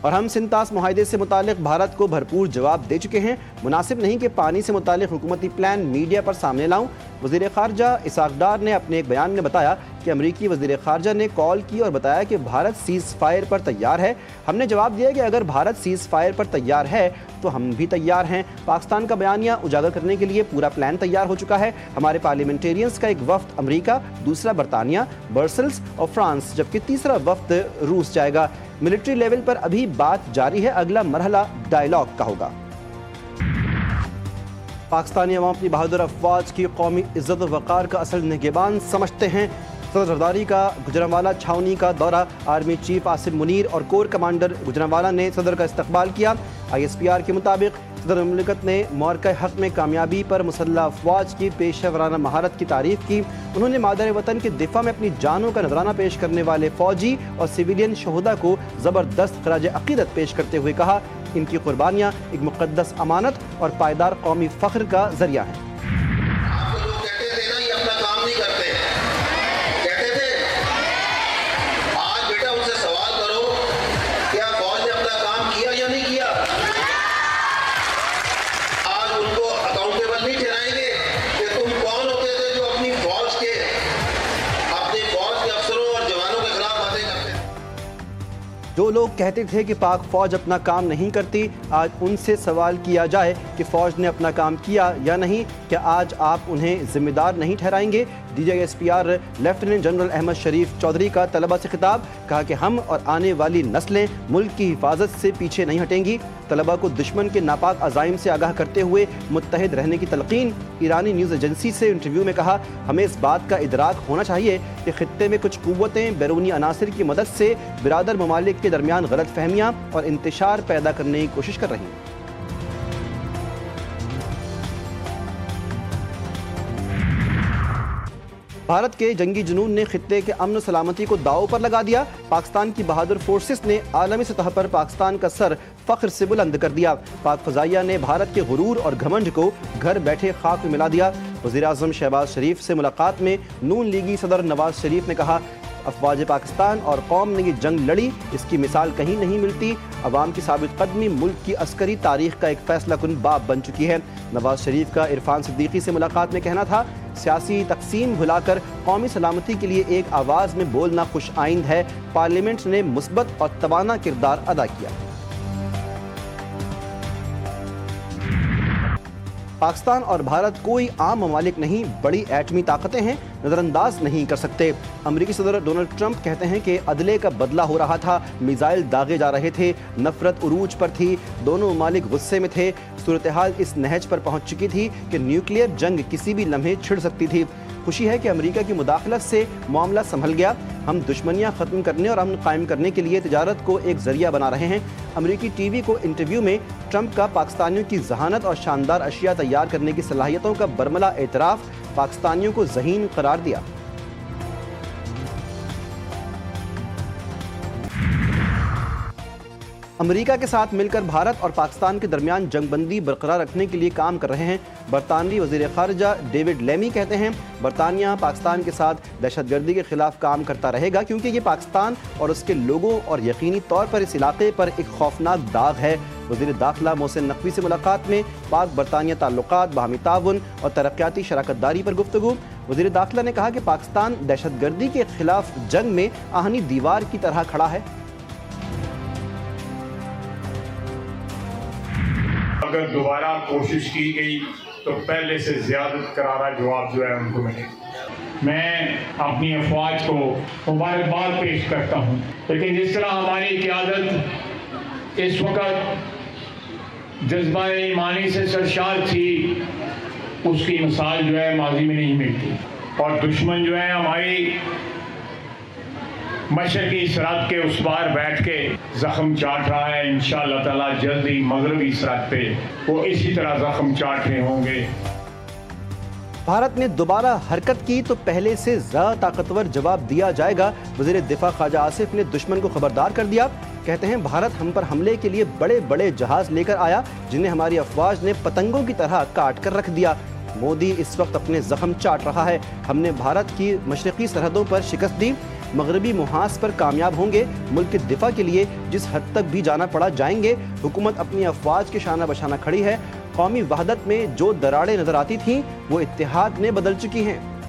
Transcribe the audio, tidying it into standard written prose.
और हम सिंतास मुआहदे से मुतालिक भारत को भरपूर जवाब दे चुके हैं। मुनासिब नहीं कि पानी से मुतालिक हुकूमती प्लान मीडिया पर सामने लाऊं। वज़ीर ख़ारजा इसाक डार ने अपने एक बयान में बताया कि अमरीकी वज़ीर ख़ारजा ने कॉल की और बताया कि भारत सीज़ फायर पर तैयार है। हमने जवाब दिया कि अगर भारत सीज़ फायर पर तैयार है तो हम भी तैयार हैं। पाकिस्तान का बयानिया उजागर करने के लिए पूरा प्लान तैयार हो चुका है। हमारे पार्लियामेंटेरियंस का एक वफ्द अमरीका, दूसरा बरतानिया, ब्रसेल्स और फ्रांस, जबकि तीसरा वफ्द रूस जाएगा। मिलिट्री लेवल पर अभी बात जारी है, अगला मरहला डायलॉग का होगा। पाकिस्तानी अवाम अपनी बहादुर अफवाज की कौमी इज़्ज़त व वक़ार का असल निगहबान समझते हैं। सदर जरदारी का गुजरांवाला छावनी का दौरा, आर्मी चीफ आसिम मुनीर और कोर कमांडर गुजरांवाला ने सदर का इस्तकबाल किया। ISPR के मुताबिक सदर मुमलिकत ने मौक़े हक़ में कामयाबी पर मुसल्लह अफवाज की पेशेवराना महारत की तारीफ़ की। उन्होंने मादर वतन के दिफा में अपनी जानों का नजराना पेश करने वाले फ़ौजी और सिविलियन शहुदा को ज़बरदस्त ख़राज अक़ीदत पेश करते हुए कहा, इनकी कुर्बानियाँ एक मुक़द्दस अमानत और पायदार कौमी फ़ख्र का ज़रिया हैं। जो लोग कहते थे कि पाक फ़ौज अपना काम नहीं करती, आज उनसे सवाल किया जाए कि फ़ौज ने अपना काम किया या नहीं। क्या आज आप उन्हें ज़िम्मेदार नहीं ठहराएंगे? DGISPR लेफ्टिनेंट जनरल अहमद शरीफ चौधरी का तलबा से खिताब, कहा कि हम और आने वाली नस्लें मुल्क की हिफाजत से पीछे नहीं हटेंगी। तलबा को दुश्मन के नापाक अज़ाइम से आगाह करते हुए मुत्तहिद रहने की तलक़ीन। ईरानी न्यूज़ एजेंसी से इंटरव्यू में कहा, हमें इस बात का इदराक होना चाहिए कि खित्ते में कुछ क़ुव्वतें बैरूनी अनासिर की मदद से बिरादर ममालिक के दरमियान गलतफहमियाँ और इंतशार पैदा करने की कोशिश कर रही हैं। भारत के जंगी जुनून ने खित्ते के अमन सलामती को दांव पर लगा दिया। पाकिस्तान की बहादुर फोर्सेस ने आलमी सतह पर पाकिस्तान का सर फख्र से बुलंद कर दिया। पाक फ़ज़ाइया ने भारत के गुरूर और घमंड को घर बैठे खाक में मिला दिया। वज़ीर आज़म शहबाज शरीफ से मुलाकात में नून लीगी सदर नवाज शरीफ ने कहा, अफवाज पाकिस्तान और कौम ने ये जंग लड़ी, इसकी मिसाल कहीं नहीं मिलती। अवाम की साबित कदमी मुल्क की अस्करी तारीख का एक फैसला कुन बाब बन चुकी है। नवाज शरीफ का इरफान सिद्दीकी से मुलाकात में कहना था, सियासी तकसीम भुलाकर कौमी सलामती के लिए एक आवाज़ में बोलना खुश आइंद है। पार्लियामेंट ने मुस्बत और तवाना किरदार अदा किया। पाकिस्तान और भारत कोई आम ममालिक नहीं, बड़ी एटमी ताकतें हैं, नज़रअंदाज नहीं कर सकते। अमरीकी सदर डोनाल्ड ट्रंप कहते हैं कि अदले का बदला हो रहा था, मिसाइल दागे जा रहे थे, नफरत उरूज पर थी, दोनों ममालिक गुस्से में थे। सूरत हाल इस नहज पर पहुंच चुकी थी कि न्यूक्लियर जंग किसी भी लम्हे छिड़ सकती थी। खुशी है कि अमेरिका की मुदाखलत से मामला संभल गया। हम दुश्मनियां ख़त्म करने और अमन कायम करने के लिए तिजारत को एक ज़रिया बना रहे हैं। अमेरिकी टीवी को इंटरव्यू में ट्रंप का पाकिस्तानियों की जहानत और शानदार अशिया तैयार करने की सलाहियतों का बरमला एतराफ़ पाकिस्तानियों को ज़हीन करार दिया। अमेरिका के साथ मिलकर भारत और पाकिस्तान के दरमियान जंगबंदी बरकरार रखने के लिए काम कर रहे हैं। बरतानवी वज़ीर ख़ारजा डेविड लेमी कहते हैं, बरतानिया पाकिस्तान के साथ दहशतगर्दी के खिलाफ काम करता रहेगा, क्योंकि ये पाकिस्तान और उसके लोगों और यकीनी तौर पर इस इलाके पर एक खौफनाक दाग है। वज़ीर दाखिला मोहसिन नकवी से मुलाकात में पाक बरतानिया ताल्लुकात, बाहमी ताउन और तरक्याती शराकतदारी पर गुफ्तगू। वज़ीर दाखिला ने कहा कि पाकिस्तान दहशतगर्दी के खिलाफ जंग में आहनी दीवार की तरह खड़ा है। अगर दोबारा कोशिश की गई तो पहले से ज़्यादा करारा जवाब जो है उनको मिलेगा। मैं अपनी अफवाज को मुबारकबाद पेश करता हूँ, लेकिन जिस तरह हमारी क़यादत इस वक्त जज्बा ईमानी से सरशार थी, उसकी मिसाल जो है माजी में नहीं मिलती। और दुश्मन जो है हमारी मशरक़ी सरहद के उस पार बैठ के ज़ख्म चाट रहा है। इंशाअल्लाह ताला जल्दी मगरबी सरहद पे वो इसी तरह ज़ख्म चाट रहे होंगे। भारत ने दोबारा हरकत की तो पहले से ज़्यादा ताकतवर जवाब दिया जाएगा। वज़ीर दिफा ख्वाजा आसिफ ने दुश्मन को खबरदार कर दिया। कहते हैं, भारत हम पर हमले के लिए बड़े बड़े जहाज लेकर आया, जिन्हें हमारी अफवाज ने पतंगों की तरह काट कर रख दिया। मोदी इस वक्त अपने जख्म चाट रहा है। हमने भारत की मशरक़ी सरहदों पर शिकस्त दी, मगरबी मुहाज पर कामयाब होंगे। मुल्क के दिफा के लिए जिस हद तक भी जाना पड़ा जाएंगे। हुकूमत अपनी अफवाज के शाना बशाना खड़ी है। कौमी वहदत में जो दरारें नजर आती थीं वो इत्तेहाद ने बदल चुकी हैं।